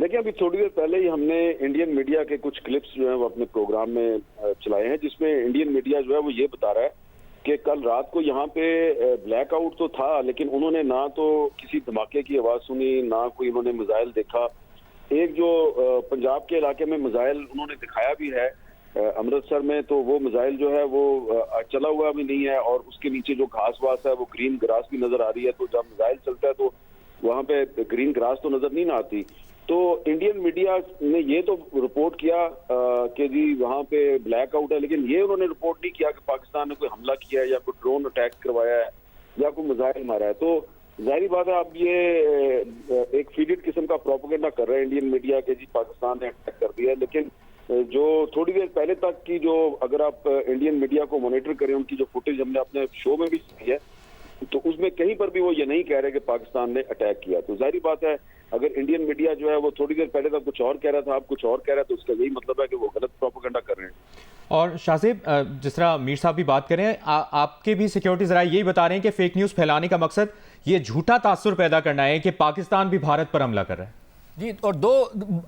देखिए, अभी थोड़ी देर पहले ही हमने इंडियन मीडिया के कुछ क्लिप्स जो है वो अपने प्रोग्राम में चलाए हैं, जिसमें इंडियन मीडिया जो है वो ये बता रहा है कि कल रात को यहाँ पे ब्लैकआउट तो था, लेकिन उन्होंने ना तो किसी धमाके की आवाज सुनी, ना कोई उन्होंने मिसाइल देखा। एक जो पंजाब के इलाके में मिसाइल उन्होंने दिखाया भी है अमृतसर में, तो वो मिसाइल जो है वो चला हुआ भी नहीं है और उसके नीचे जो घास वास है वो ग्रीन ग्रास भी नजर आ रही है। तो जब मिसाइल चलता है तो वहां पे ग्रीन ग्रास तो नजर नहीं ना आती। तो इंडियन मीडिया ने ये तो रिपोर्ट किया कि जी वहां पे ब्लैकआउट है, लेकिन ये उन्होंने रिपोर्ट नहीं किया कि पाकिस्तान ने कोई हमला किया है या कोई ड्रोन अटैक करवाया है या कोई मिसाइल मारा है। तो जाहिर बात है, अब ये एक फीडेड किस्म का प्रोपेगेंडा कर रहे हैं इंडियन मीडिया के जी पाकिस्तान ने अटैक कर दिया है। लेकिन जो थोड़ी देर पहले तक की जो, अगर आप इंडियन मीडिया को मॉनिटर करें, उनकी जो फुटेज हमने अपने शो में भी सुनी है, तो उसमें कहीं पर भी वो ये नहीं कह रहे कि पाकिस्तान ने अटैक किया। तो जाहिर बात है, अगर इंडियन मीडिया जो है वो थोड़ी देर पहले तक कुछ और कह रहा था, अब कुछ और कह रहा है, तो उसका यही मतलब है कि वो गलत प्रोपेगेंडा कर रहे हैं। और शाहजेब, जिस तरह मीर साहब भी बात कर रहे हैं, आपके भी सिक्योरिटी जराए यही बता रहे हैं कि फेक न्यूज़ फैलाने का मकसद ये झूठा तासुर पैदा करना है कि पाकिस्तान भी भारत पर हमला कर रहा है। जी, और दो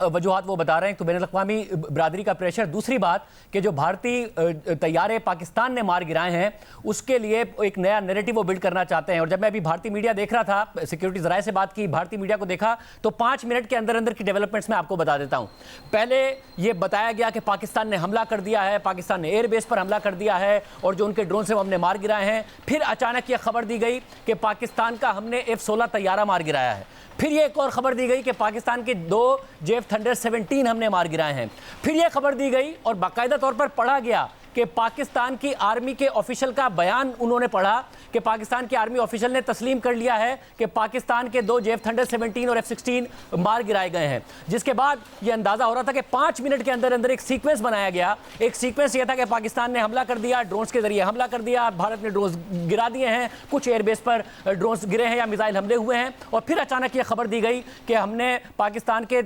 वजूहात वो बता रहे हैं, तो बैनुल अक़वामी बरादरी का प्रेशर। दूसरी बात कि जो भारतीय तैयारे पाकिस्तान ने मार गिराए हैं, उसके लिए एक नया नैरेटिव वो बिल्ड करना चाहते हैं। और जब मैं अभी भारतीय मीडिया देख रहा था, सिक्योरिटी जराए से बात की, भारतीय मीडिया को देखा, तो 5 मिनट के अंदर अंदर की डेवलपमेंट्स मैं आपको बता देता हूँ। पहले ये बताया गया कि पाकिस्तान ने हमला कर दिया है, पाकिस्तान ने एयरबेस पर हमला कर दिया है और जो उनके ड्रोन से वो हमने मार गिराए हैं। फिर अचानक ये खबर दी गई कि पाकिस्तान का हमने F-16 तैयारा मार गिराया है। फिर ये एक और खबर दी गई कि पाकिस्तान के 2 जेफ थंडर 17 हमने मार गिराए हैं। फिर ये खबर दी गई और बाकायदा तौर पर पढ़ा गया कि पाकिस्तान की आर्मी के ऑफिशियल का बयान उन्होंने पढ़ा कि पाकिस्तान की आर्मी ऑफिशियल ने तस्लीम कर लिया है कि पाकिस्तान के 2 जेफ थंडर 17 और F-16 मार गिराए गए हैं। जिसके बाद यह अंदाजा हो रहा था कि 5 मिनट के अंदर अंदर एक सीक्वेंस बनाया गया। एक सीक्वेंस यह था कि पाकिस्तान ने हमला कर दिया, ड्रोन्स के जरिए हमला कर दिया, भारत ने ड्रोन्स गिरा दिए हैं, कुछ एयरबेस पर ड्रोन्स गिरे हैं या मिसाइल हमले हुए हैं। और फिर अचानक यह खबर दी गई कि हमने पाकिस्तान के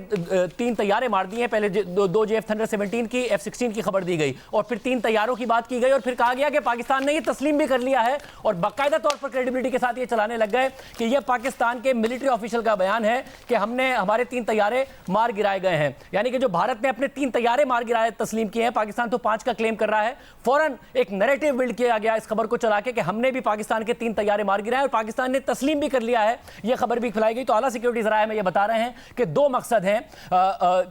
3 तैयारे मार दिए हैं। पहले 2 जेफ थंडर 17 की, F-16 की खबर दी गई और फिर 3 तैयारों की बात की गई और फिर कहा गया कि पाकिस्तान ने ये तस्लीम भी कर लिया है और बाकायदा तौर पर क्रेडिबिलिटी के साथ ये चलाने लग गए कि ये पाकिस्तान के मिलिट्री ऑफिशियल का बयान है कि हमने हमारे 3 तैयारे मार गिराए गए हैं। यानी कि जो भारत ने अपने 3 तैयारे मार गिराए तस्लीम किए हैं, पाकिस्तान तो 5 का क्लेम कर रहा है। फौरन एक नैरेटिव बिल्ड किया गया इस खबर को चला के कि हमने भी पाकिस्तान के 3 तैयारे मार गिराए और पाकिस्तान ने तस्लीम भी कर लिया है। यह खबर भी फैलाई गई। तो आला सिक्योरिटी जराए में ये बता रहे हैं कि 2 मकसद हैं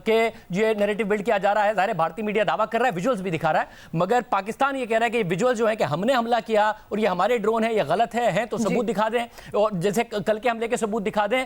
कि ये नैरेटिव बिल्ड किया जा रहा है। ज़ाहिर है भारतीय मीडिया दावा कर रहा है, विजुअल्स भी दिखा रहा है, मगर पाकिस्तान ये कह रहा है कि विजुअल जो है कि हमने हमला किया और ये हमारे ड्रोन है, ये गलत है तो सबूत दिखा दें, और जैसे कल के हमले के सबूत दिखा दें।